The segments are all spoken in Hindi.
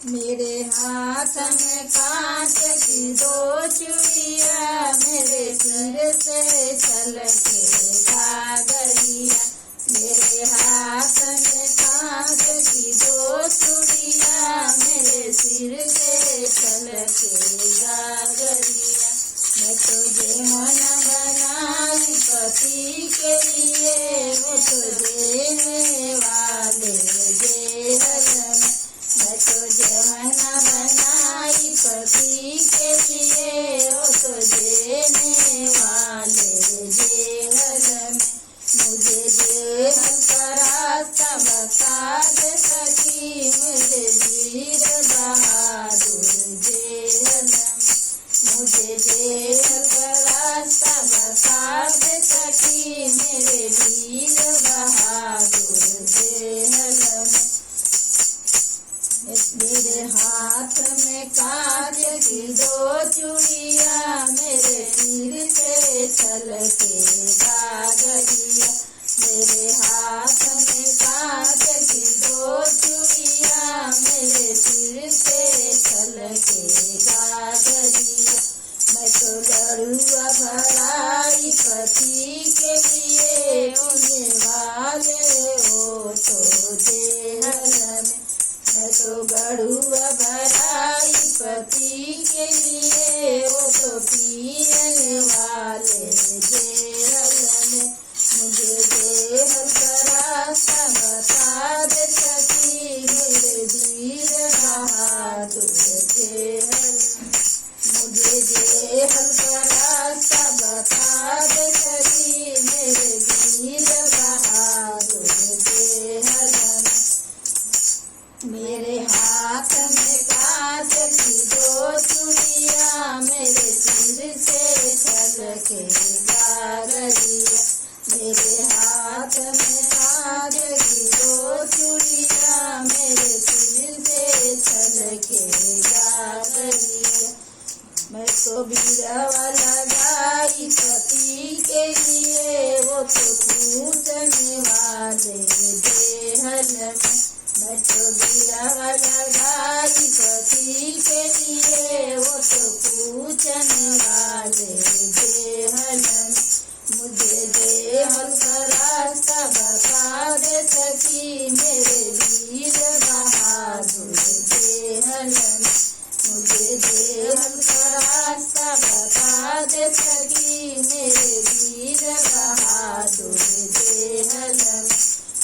मेरे हाथ में कांच की दो चूड़िया, मेरे सिर से छलके घाघरिया। मेरे हाथ में कांच की दो चूड़िया, मेरे सिर से छलके घाघरिया। मैं तुझे मन बनाई पति के लिए, वो तो देने वाले जेहल में। मैं तुझे मन बनाई पति के लिए, वो तो देने वाले जेहल में। मुझे जेहल का रास्ता बता दे सकी, मुझे वीर बहादुर जेहल में। मुझे जेहल का रास्ता बता दे सकी, मेरे वीर बहादुर जेहल में। मेरे हाथ में कांच की दो चूड़िया, मेरे सिर से छलके घाघरिया। मेरे हाथ में कांच की दो चूड़िया, मेरे सिर से छलके घाघरिया। मैं तो गरुआ भराई पति के लिए, होने वाले हो तो जेहल में। मैं तो गरुआ भराई पति के लिए, वो तो पीने वाले जेहल में। मुझे जेहल का रास्ता बता दे सकी, मेरे वीर बहादुर जेहल में। मुझे जेहल का रास्ता बता दे सकी, मेरे वीर बहादुर जेहल में। मेरे हाथ में कांच की दो चूड़िया, मेरे सिर से छलके घाघरिया। मेरे हाथ में कांच की दो चूड़िया, मेरे सिर से छलके घाघरिया। मैं तो बीरवा लगाई पति के लिए, वो तो पूजने वाले जेहल में। मैं तो बीरवा लगाई पति के लिए, वो तो पूजने वाले जेहल में। मुझे जेहल का रास्ता बता दे सकी, मेरे वीर बहादुर जेहल में। मुझे जेहल का रास्ता बता दे सकी, मेरे वीर बहादुर जेहल में।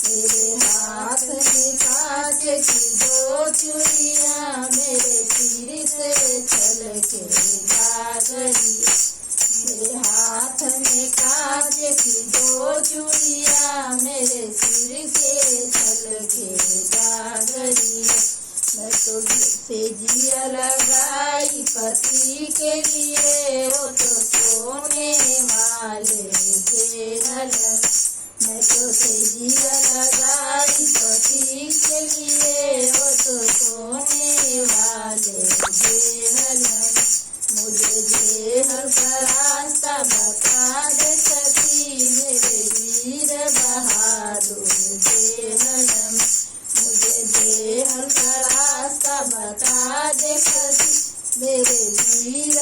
मेरे हाथ में कांच की दो चूड़िया, मेरे सिर से छलके घाघरिया। मेरे हाथ में कांच की दो चूड़िया, मेरे सिर से छलके घाघरिया। मैं तो तेजिया लगाई पति के लिए, वो तो सोने वाले जेहल में। मैं तो तेजिया लगाई पति के लिए, वो तो सोने वाले जेहल में। मुझे जेहल का रास्ता बता दे सकी, मेरे वीर बहादुर जेहल में। मुझे जेहल का रास्ता बता दे सकी, मेरे वीर